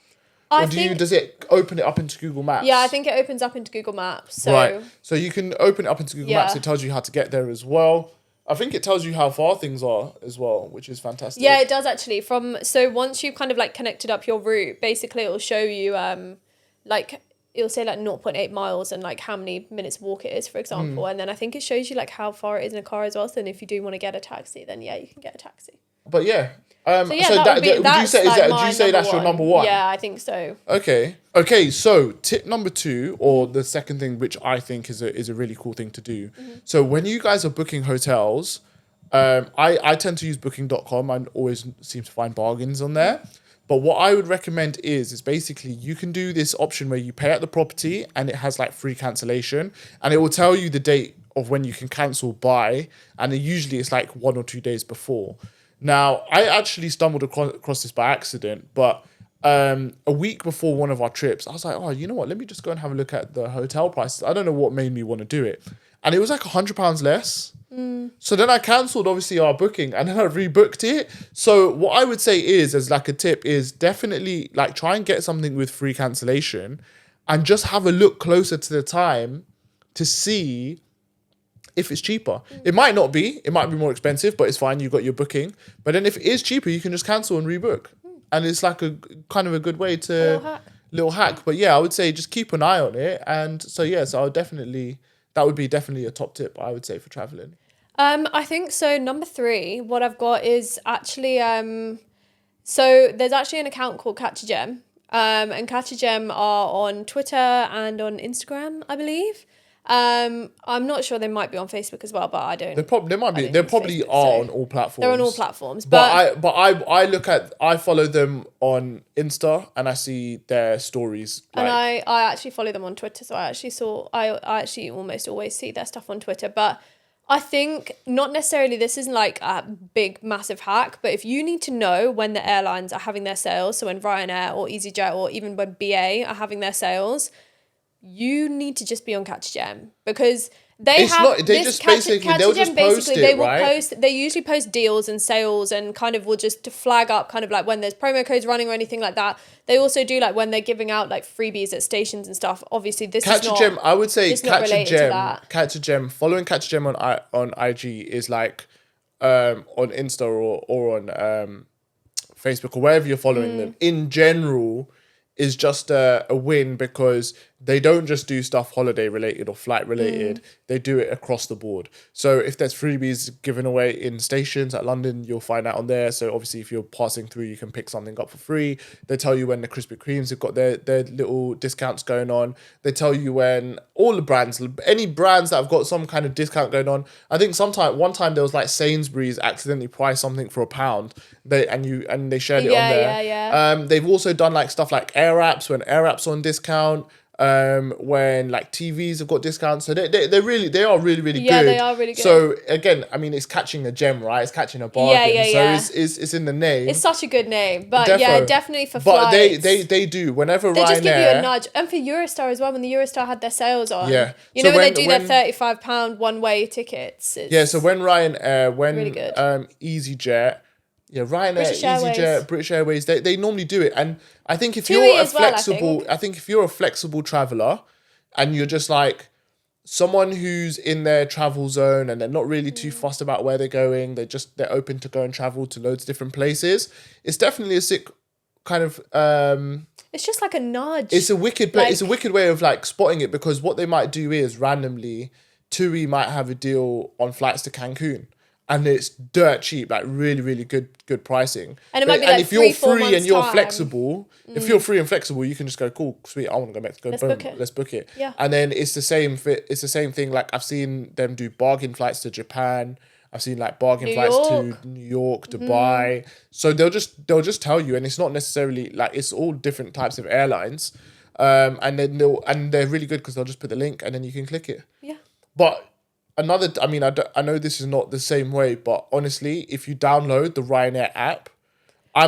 Does it open it up into Google Maps? Yeah, I think it opens up into Google Maps. So right. So you can open it up into Google Maps. It tells you how to get there as well. I think it tells you how far things are as well, which is fantastic. Yeah, it does actually. So once you've kind of like connected up your route, basically it'll show you like it'll say like 0.8 miles and like how many minutes walk it is, for example. And then I think it shows you like how far it is in a car as well. So then if you do want to get a taxi, then yeah, you can get a taxi. But yeah. So yeah, would you say that's your number one? Yeah, I think so. Okay, so tip number 2, or the second thing, which I think is a really cool thing to do. So when you guys are booking hotels, I tend to use booking.com. I always seem to find bargains on there. But what I would recommend is basically you can do this option where you pay at the property and it has like free cancellation, and it will tell you the date of when you can cancel by, and usually it's like 1 or 2 days before. Now, I actually stumbled across this by accident, but a week before one of our trips, I was like, oh, you know what? Let me just go and have a look at the hotel prices. I don't know what made me want to do it. And it was like £100 less. So then I cancelled, obviously, our booking, and then I rebooked it. So what I would say is, as like a tip, is definitely like try and get something with free cancellation and just have a look closer to the time to see if it's cheaper. It might not be. It might be more expensive, but it's fine. You got your booking. But then if it is cheaper, you can just cancel and rebook. And it's like a kind of a good way to... Little hack. But yeah, I would say just keep an eye on it. And so, yeah, so I would definitely... That would be definitely a top tip, I would say, for traveling. I think so. Number 3, what I've got is actually... So there's actually an account called Catch a Gem. And Catch a Gem are on Twitter and on Instagram, I believe. I'm not sure, they might be on Facebook as well, but I don't. They probably are Facebook, on all platforms. They're on all platforms, but I follow them on Insta and I see their stories. And I actually follow them on Twitter, so I actually almost always see their stuff on Twitter. But I think not necessarily this isn't like a big massive hack, but if you need to know when the airlines are having their sales, so when Ryanair or EasyJet or even when BA are having their sales, you need to just be on Catch a Gem, because they usually post deals and sales and kind of will just flag up kind of like when there's promo codes running or anything like that. They also do like when they're giving out like freebies at stations and stuff. Obviously this Catch is not... a Gem, I would say Catch a Gem, following Catch a Gem on IG is like on Insta or on Facebook or wherever you're following them in general is just a win, because they don't just do stuff holiday related or flight related. They do it across the board. So if there's freebies given away in stations at London, you'll find out on there. So obviously if you're passing through, you can pick something up for free. They tell you when the Krispy Kremes have got their little discounts going on. They tell you when all the brands, any brands that have got some kind of discount going on. I think one time there was like Sainsbury's accidentally priced something for £1. They shared it on there. Yeah. They've also done like stuff like Air Apps, when Air Apps on discount. When like TVs have got discounts, so they are really good. Yeah, they are really good. So again, I mean, it's catching a gem, right? It's catching a bargain. Yeah. So it's in the name. It's such a good name, but definitely for flights. But they do whenever they Ryanair, just give you a nudge, and for Eurostar as well. When the Eurostar had their sales on, when they do their £35 one-way tickets. So when Ryanair, really good. EasyJet. Yeah, Ryanair, British Airways, they normally do it. And I think if you're a flexible, I think if you're a flexible traveller and you're just like someone who's in their travel zone and they're not really too fussed about where they're going, they're open to go and travel to loads of different places, it's definitely a sick kind of it's just like a nudge. It's a wicked it's a wicked way of like spotting it, because what they might do is randomly TUI might have a deal on flights to Cancun. And it's dirt cheap, like really, really good pricing. And it might be like if you're 3-4 free and you're time. flexible, if you're free and flexible, you can just go, cool, sweet, I want to go Mexico. Let's book it. Yeah. And then it's the same thing. Like I've seen them do bargain flights to Japan. I've seen like bargain flights to New York, Dubai. So they'll just tell you, and it's not necessarily like, it's all different types of airlines. And they're really good because they'll just put the link and then you can click it. Yeah. But I know this is not the same way, but honestly, if you download the Ryanair app, I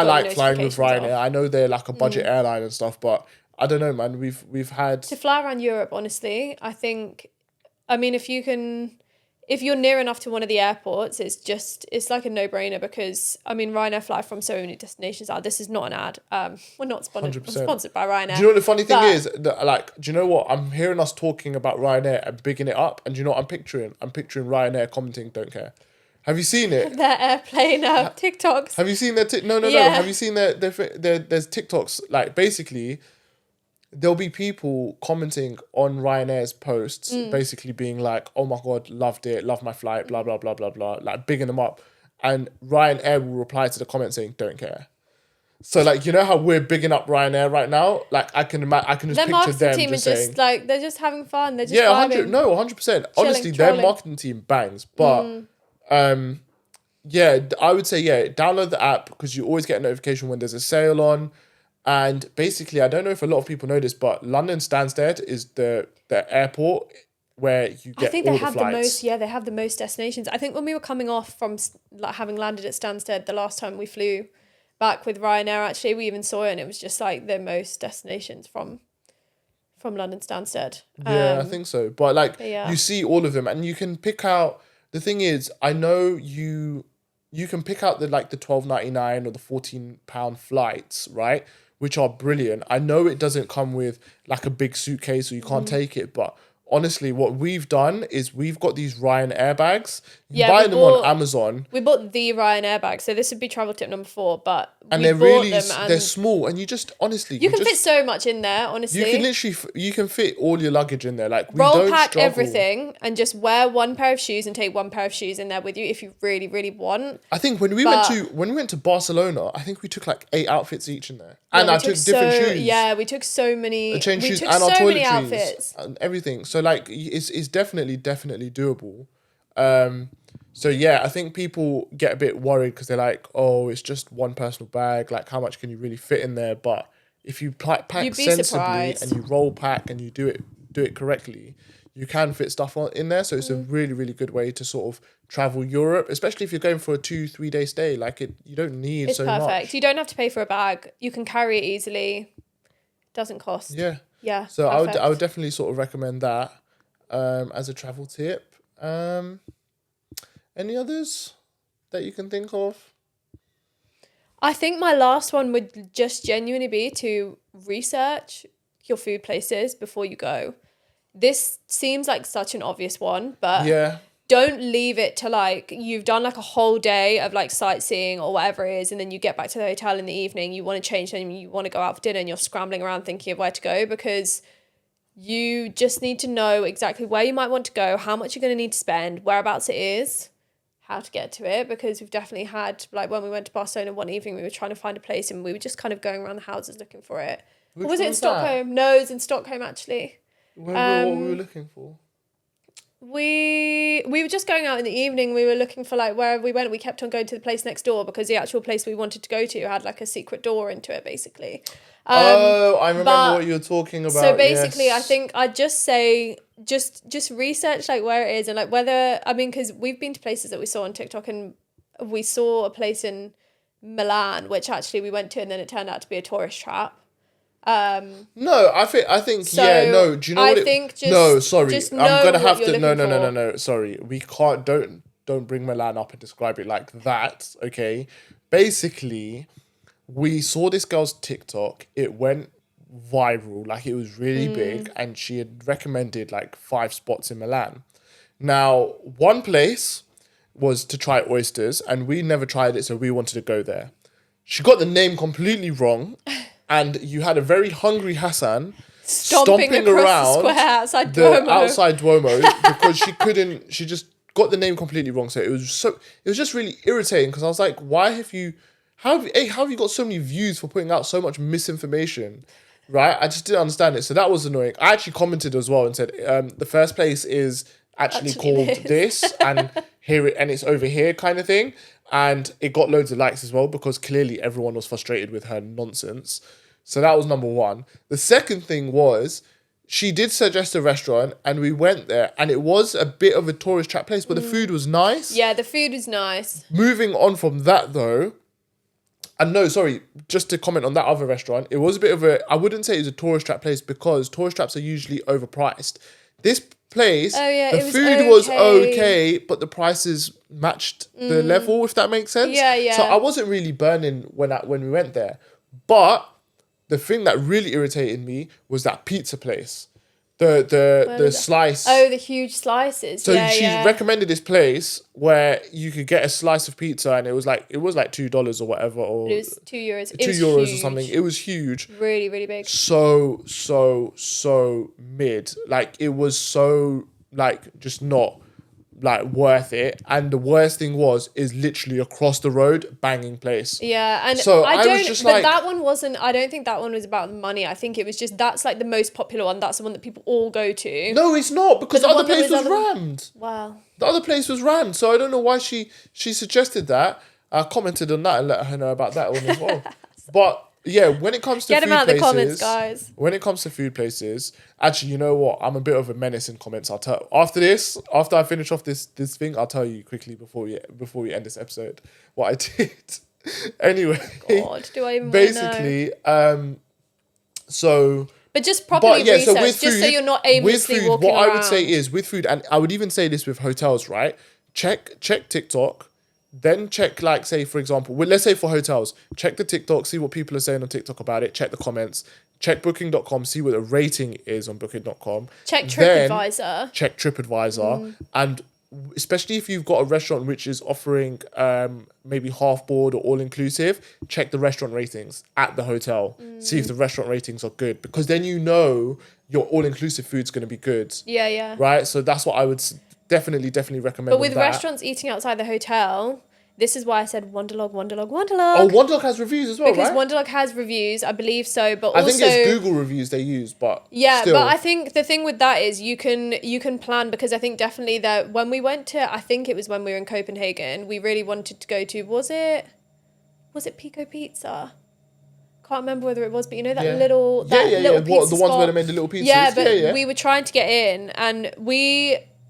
like flying with Ryanair. I know they're like a budget airline and stuff, but I don't know, man. We've had to fly around Europe. Honestly, I think, I mean, if if you're near enough to one of the airports, it's like a no-brainer because, I mean, Ryanair fly from so many destinations out. This is not an ad. We're not sponsored, 100%. sponsored by Ryanair. Do you know what the funny thing But- is? That, like, do you know what? I'm hearing us talking about Ryanair and bigging it up, and do you know what I'm picturing? I'm picturing Ryanair commenting, "Don't care." Have you seen it? Their airplane TikToks. Have you seen their no? Yeah. Have you seen there's TikToks, like, basically there'll be people commenting on Ryanair's posts, basically being like, "Oh my god, loved it, love my flight, blah blah blah blah blah," like bigging them up, and Ryanair will reply to the comment saying, "Don't care." So, like, you know how we're bigging up Ryanair right now? Like, I can just Their picture marketing them team just are saying, just like, they're just having fun. They're just yeah, vibing. 100%. Honestly, their trolling. marketing team bangs. But yeah, I would say, yeah, download the app because you always get a notification when there's a sale on. And basically, I don't know if a lot of people know this, but London Stansted is the airport where you get I think all they the have flights. the most. Yeah, they have the most destinations. I think when we were coming off from like having landed at Stansted the last time we flew back with Ryanair, actually, we even saw it, and it was just like the most destinations from London Stansted. Yeah, I think so. But like, yeah. you see all of them, and you can pick out. The thing is, I know you can pick out the £12.99 or the £14 flights, right? Which are brilliant. I know it doesn't come with like a big suitcase, or you can't take it, but honestly, what we've done is we've got these Ryanair bags. You can buy them on Amazon. We bought the Ryanair bag, so this would be travel tip number 4. But And we they're bought really, them and they're small, and you just, honestly, you can just, fit so much in there. Honestly, you can literally, you can fit all your luggage in there. Like, we roll don't pack struggle. everything and just wear one pair of shoes and take one pair of shoes in there with you if you really, really want. I think when we went to Barcelona, I think we took like 8 outfits each in there, Yeah, and we I took different shoes. Yeah, we took so many. The change we shoes took and our so many toiletries outfits. and everything. So like, it's definitely doable. So yeah, I think people get a bit worried because they're like, oh, it's just one personal bag. Like, how much can you really fit in there? But if you pack You'd be sensibly surprised. and you roll pack and you do it correctly, you can fit stuff in there. So it's a really, really good way to sort of travel Europe, especially if you're going for a 2-3 day stay. Like, you don't need It's so perfect. much. You don't have to pay for a bag. You can carry it easily. Doesn't cost. Yeah. Yeah. So I would perfect. definitely sort of recommend that as a travel tip. Any others that you can think of? I think my last one would just genuinely be to research your food places before you go. This seems like such an obvious one, but Yeah. don't leave it to like you've done like a whole day of like sightseeing or whatever it is, and then you get back to the hotel in the evening, you want to change and you want to go out for dinner and you're scrambling around thinking of where to go, because you just need to know exactly where you might want to go, how much you're going to need to spend, whereabouts it is, how to get to it, because we've definitely had, like when we went to Barcelona one evening, we were trying to find a place and we were just kind of going around the houses looking for it. Which Or was it one in was that? Stockholm? No, it was in Stockholm actually. What we were looking for? We were just going out in the evening. We were looking for like wherever we went. We kept on going to the place next door because the actual place we wanted to go to had like a secret door into it, basically. I remember but- what you're talking about. So basically, yes. I think I'd just say just research like where it is and like whether, I mean, because we've been to places that we saw on TikTok, and we saw a place in Milan which actually we went to and then it turned out to be a tourist trap. No, I think So, yeah, no. Do you know I what it? think just- no, sorry. just I'm know gonna what have you're to. No, no, looking no, for. no, no. Sorry, we can't. Don't bring Milan up and describe it like that. Okay. Basically, we saw this girl's TikTok. It went viral. Like, it was really big, and she had recommended like 5 spots in Milan. Now, one place was to try oysters, and we never tried it, so we wanted to go there. She got the name completely wrong, and you had a very hungry Hassan Stomping across the square outside Duomo. outside Duomo because she just got the name completely wrong. So it was just really irritating because I was like, how have you got so many views for putting out so much misinformation? Right? I just didn't understand it. So that was annoying. I actually commented as well and said, the first place is actually called this and it's over here kind of thing. And it got loads of likes as well because clearly everyone was frustrated with her nonsense. So that was number one. The second thing was she did suggest a restaurant and we went there and it was a bit of a tourist trap place, but the food was nice. Yeah, the food was nice. Moving on from that though, and no, sorry, just to comment on that other restaurant, it was a bit of I wouldn't say it was a tourist trap place because tourist traps are usually overpriced. This place, Oh, yeah, the it was food was okay. okay, but the prices matched the level, if that makes sense. Yeah, yeah. So I wasn't really burning when we went there. But the thing that really irritated me was that pizza place. The was it? slice. Oh, the huge slices. So yeah, she yeah. recommended this place where you could get a slice of pizza and it was like $2 or whatever, or It was €2. It €2 was or huge. something. It was huge. Really, really big. So mid. Like it was so like just not like worth it. And the worst thing is literally across the road, banging place. Yeah, and So I I was don't. just But like- that one wasn't. I don't think that one was about the money. I think it was just that's like the most popular one. That's the one that people all go to. No, it's not, because But the the other one that place was was other- rammed. Wow. The other place was rammed, so I don't know why she suggested that. I commented on that and let her know about that one as well. But yeah, when it comes to Get food them out in the places, comments, guys. when it comes to food places, actually, you know what? I'm a bit of a menace in comments. I'll tell after I finish off this thing, I'll tell you quickly before we end this episode what I did. Anyway, God, do I even wanna know? basically, so. But just properly Yeah, so research, with just so food- you're not with aimlessly food, walking what around. I would say is with food, and I would even say this with hotels, right? Check TikTok, then check, like, say for example, well, let's say for hotels, check the TikTok, see what people are saying on TikTok about it, check the comments, check Booking.com, see what the rating is on Booking.com. Check Then TripAdvisor. check TripAdvisor, and especially if you've got a restaurant which is offering maybe half board or all inclusive, check the restaurant ratings at the hotel. See if the restaurant ratings are good, because then you know your all inclusive food's going to be good, Yeah, yeah. right? So that's what I would definitely recommend. But with on that. restaurants eating outside the hotel, this is why I said Wonderlog. Oh, Wonderlog has reviews as well, because right? Wonderlog has reviews, I believe so. But I also, think it's Google reviews they use, but yeah, still. but I think the thing with that is you can plan, because I think definitely that when we went to, I think it was when we were in Copenhagen, we really wanted to go to, was it Pico Pizza? Can't remember whether it was, but you know that Yeah. little Yeah, yeah, little yeah. pizza What, the ones spot? where they made the little pizzas? Yeah, but yeah. we were trying to get in, and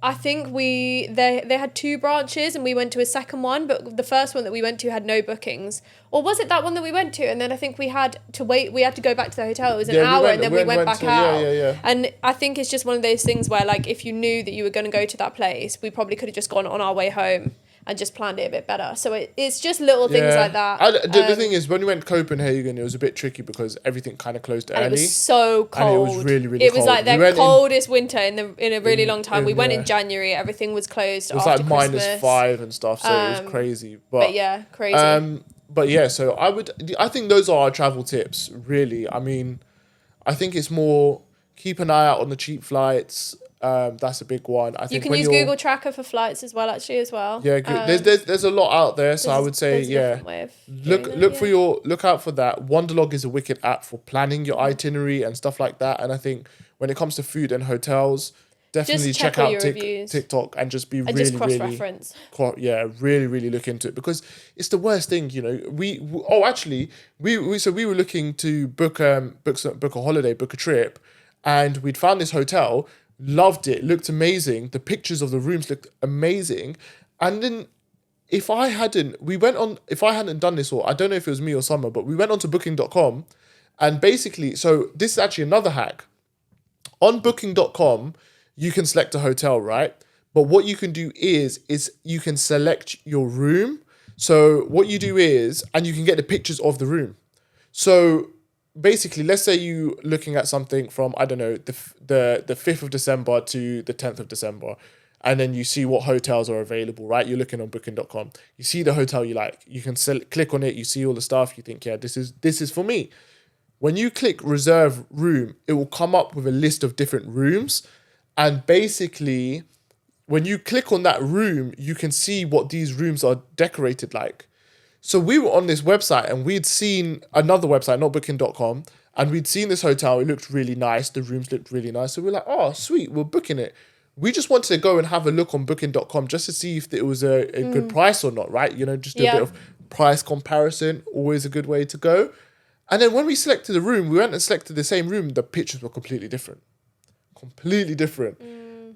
I think they had two branches, and we went to a second one, but the first one that we went to had no bookings. Or was it that one that we went to? And then I think we had to wait. We had to go back to the hotel. It was an Yeah, we hour, went- and then we we went went back to- out. yeah. And I think it's just one of those things where, like, if you knew that you were going to go to that place, we probably could have just gone on our way home and just planned it a bit better. So it's just little things like that. The thing is, when we went to Copenhagen, it was a bit tricky because everything kind of closed And early. it was so cold. And it was really, really It was cold. like We their went in- coldest winter in a really long time. We went yeah. in January. Everything was closed It was after like Christmas. -5 and stuff, so it was crazy. But yeah, crazy. But yeah, so I think those are our travel tips, really. I mean, I think it's more keep an eye out on the cheap flights. That's a big one. I think you can when use you're- Google Tracker for flights as well, actually, as well. Yeah, good. There's a lot out there, so I would say there's a yeah. different way of doing it, Look out for that. Wonderlog is a wicked app for planning your itinerary and stuff like that. And I think when it comes to food and hotels, definitely Just check check all out your reviews. TikTok and just be And really just cross-reference. really look into it, because it's the worst thing, you know. We were looking to book a holiday, book a trip, and we'd found this hotel, loved it, looked amazing, the pictures of the rooms looked amazing, and then if I hadn't done this, or I don't know if it was me or Summer, but we went onto booking.com, and basically, so this is actually another hack. On booking.com, you can select a hotel, right? But what you can do is you can select your room. So what you do is, and you can get the pictures of the room. So basically, let's say you looking at something from, I don't know, the 5th of December to the 10th of December. And then you see what hotels are available, right? You're looking on booking.com. You see the hotel you like. You can click on it. You see all the stuff. You think, yeah, this is for me. When you click reserve room, it will come up with a list of different rooms. And basically, when you click on that room, you can see what these rooms are decorated like. So we were on this website and we'd seen another website, not booking.com, and we'd seen this hotel. It looked really nice. The rooms looked really nice. So we're like, oh, sweet, we're booking it. We just wanted to go and have a look on booking.com just to see if it was a good price or not, right? You know, just a bit of price comparison, always a good way to go. And then when we selected the room, we went and selected the same room. The pictures were completely different.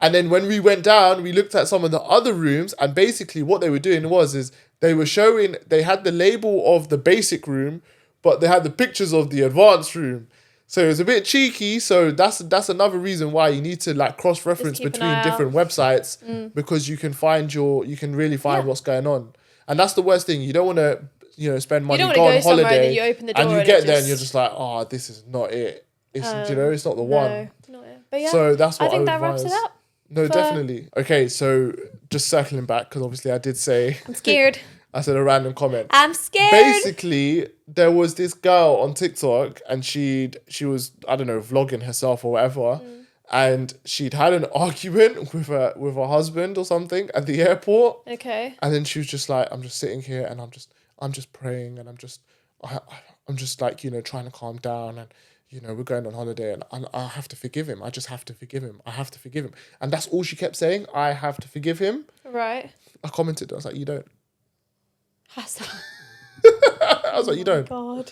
And then when we went down, we looked at some of the other rooms, and basically what they were doing is they were showing, they had the label of the basic room, but they had the pictures of the advanced room. So it was a bit cheeky. So that's another reason why you need to like cross reference Just keep an between eye out. different websites because you can really find Yeah. what's going on. And that's the worst thing. You don't want to, spend money, don't go wanna on go somewhere and holiday, then you open the and door you and get it there and you're just- just like, oh, this is not it. It's it's not the one. No, not it. But yeah, So that's what I think would that wraps it advise. up. No, for- definitely. Okay, so just circling back because obviously I did say I'm scared. I said a random comment. I'm scared. Basically, there was this girl on TikTok and she was, I don't know, vlogging herself or whatever, and she'd had an argument with her husband or something at the airport, Okay. and then she was just like, I'm just sitting here and I'm just praying and I'm just like, trying to calm down, and we're going on holiday and I have to forgive him. I just have to forgive him. I have to forgive him. And that's all she kept saying. I have to forgive him. Right. I commented. I was like, you don't. Hassan. I was like, you don't. God.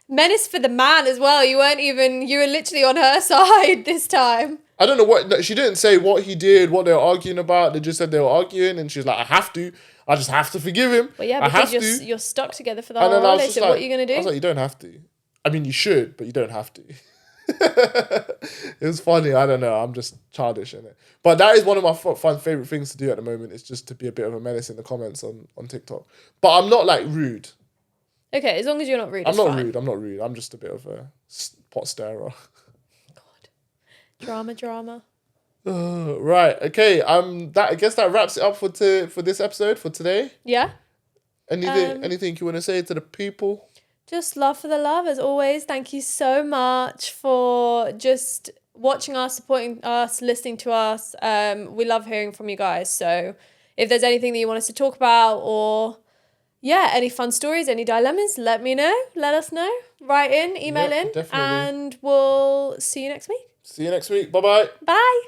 Menace for the man as well. You were literally on her side this time. I don't know what, no, she didn't say what he did, what they were arguing about. They just said they were arguing and she's like, I just have to forgive him. But yeah, I have because to. you're stuck together for the And whole then I was holiday. just So like, what are you going to I was do? like, you don't have to. I mean, you should, but you don't have to. It was funny. I don't know. I'm just childish in it. But that is one of my fun favorite things to do at the moment, is just to be a bit of a menace in the comments on TikTok. But I'm not like rude. Okay, as long as you're not rude, I'm it's not fine. rude. I'm not rude. I'm just a bit of a pot stirrer. Drama. Right. Okay. I guess that wraps it up for this episode for today. Yeah. Anything you want to say to the people? Just love for the love as always. Thank you so much for just watching us, supporting us, listening to us. We love hearing from you guys. So if there's anything that you want us to talk about, or any fun stories, any dilemmas, let me know. Let us know. Write in, email Yep, in, definitely. and we'll see you next week. See you next week. Bye-bye. Bye.